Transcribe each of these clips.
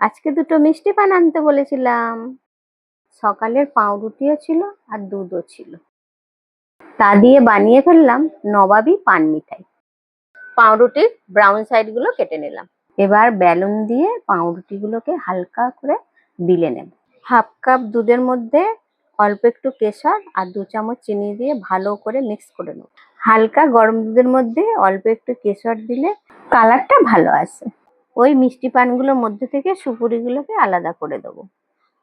আজকে দুটো মিষ্টি পান আনতে বলেছিলাম। সকালের পাউরুটিও ছিল আর দুধও ছিল, তা দিয়ে বানিয়ে ফেললাম নবাবী পান মিঠাই। পাউরুটির ব্রাউন সাইড গুলো কেটে নিলাম। এবার বেলুন দিয়ে পাউরুটি গুলোকে হালকা করে বিলে নেব। হাফ কাপ দুধের মধ্যে অল্প একটু কেশর আর 2 চামচ চিনি দিয়ে ভালো করে মিক্স করে নেব। হালকা গরম দুধের মধ্যে অল্প একটু কেশর দিলে কালারটা ভালো আসে। ওই মিষ্টি পানগুলোর মধ্যে থেকে সুপুরিগুলোকে আলাদা করে দেবো।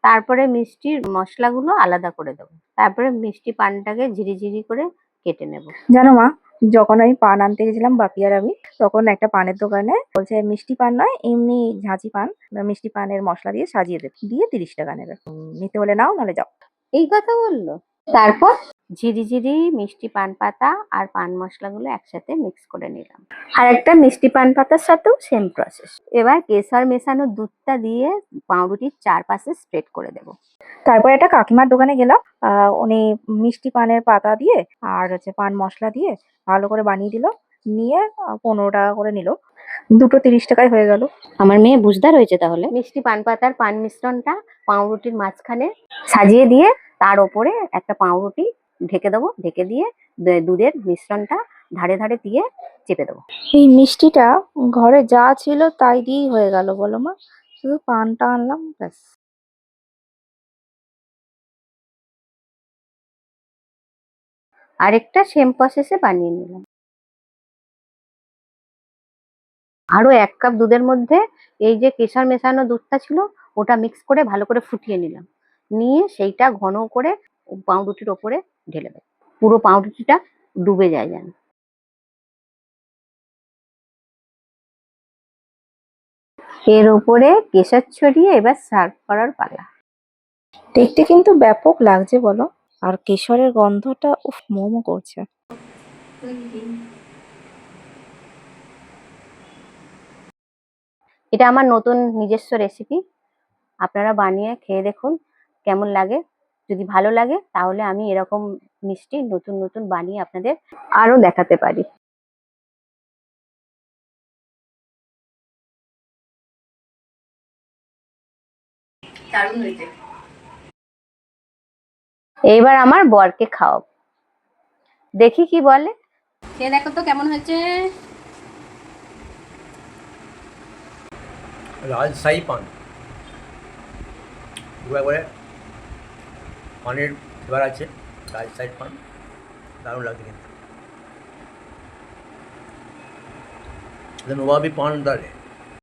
তারপরে মিষ্টির মশলাগুলো আলাদা করে দেবো। তারপরে মিষ্টি পানটাকে ঝিরিঝিরি করে কেটে নেব। জানো মা, যখন আমি পান আনতে গেছিলাম বাপি আর আমি, তখন একটা পানের দোকানে বলছে মিষ্টি পান নয়, এমনি ঝাঁঝি পান বা মিষ্টি পানের মশলা দিয়ে সাজিয়ে দেবে, দিয়ে 30 টাকা নেবে। নিতে হলে নাও, নাহলে যাও। এই কথা বললো। তারপর ঝিরিঝিরি মিষ্টি পান পাতা আর পান মশলাগুলো একসাথে মিক্স করে নিলাম। আর একটা মিষ্টি পান পাতার সাথেও সেম প্রসেস। এবার কেশর মেশানো দুধটা দিয়ে পাউরুটির চারপাশে স্প্রেড করে দেব। তারপর একটা কাকিমার দোকানে গেলাম, উনি মিষ্টি পানের পাতা দিয়ে আর হচ্ছে পান মশলা দিয়ে ভালো করে বানিয়ে দিল। নিয়ে 15 টাকা করে নিল। দুটো 30 টাকায় হয়ে গেল। আমার মেয়ে বুঝদার হয়েছে তাহলে। মিষ্টি পান পাতার পান মিশ্রণটা পাউরুটির মাঝখানে সাজিয়ে দিয়ে তার ওপরে একটা পাউরুটি ঢেকে দেবো। ঢেকে দিয়ে দুধের মিশ্রণটা ধারে ধারে দিয়ে চেপে দেবো। এই মিষ্টিটা ঘরে যা ছিল তাই দিয়েই হয়ে গেল বলো মা, শুধু পানটা আনলাম ব্যাস। আরেকটা সেম প্রসেসে বানিয়ে নিলাম। আরো 1 কাপ দুধের মধ্যে এই যে কেশর মেশানো দুধটা ছিল ওটা মিক্স করে ভালো করে ফুটিয়ে নিলাম। নিয়ে সেইটা ঘন করে পাউরুটির ওপরে ঢেলে দেবো। পুরো পাউরুটিটা ডুবে যায় যেন। এর উপরে কেশর ছড়িয়ে এবার সার্ভ করার পালা। দেখতে কিন্তু ব্যাপক লাগছে বলো, আর কেশরের গন্ধটা উফ, মোমো করছে। এটা আমার নতুন নিজস্ব রেসিপি। আপনারা বানিয়ে খেয়ে দেখুন কেমন লাগে। যদি ভালো লাগে তাহলে আমি এরকম মিষ্টি নতুন নতুন বানিয়ে আপনাদের আরো দেখাতে পারি। দারুণ হয়েছে। এইবার আমার বরকে খাওয়াবো, দেখি কি বলে। খেয়ে দেখো তো কেমন হয়েছে। রাজশাহী পান একবারে পানের ফ্লেভার আছে। রাজশাহী পান দারুণ লাগছে কিন্তু নবাবী পান দাঁড়ে।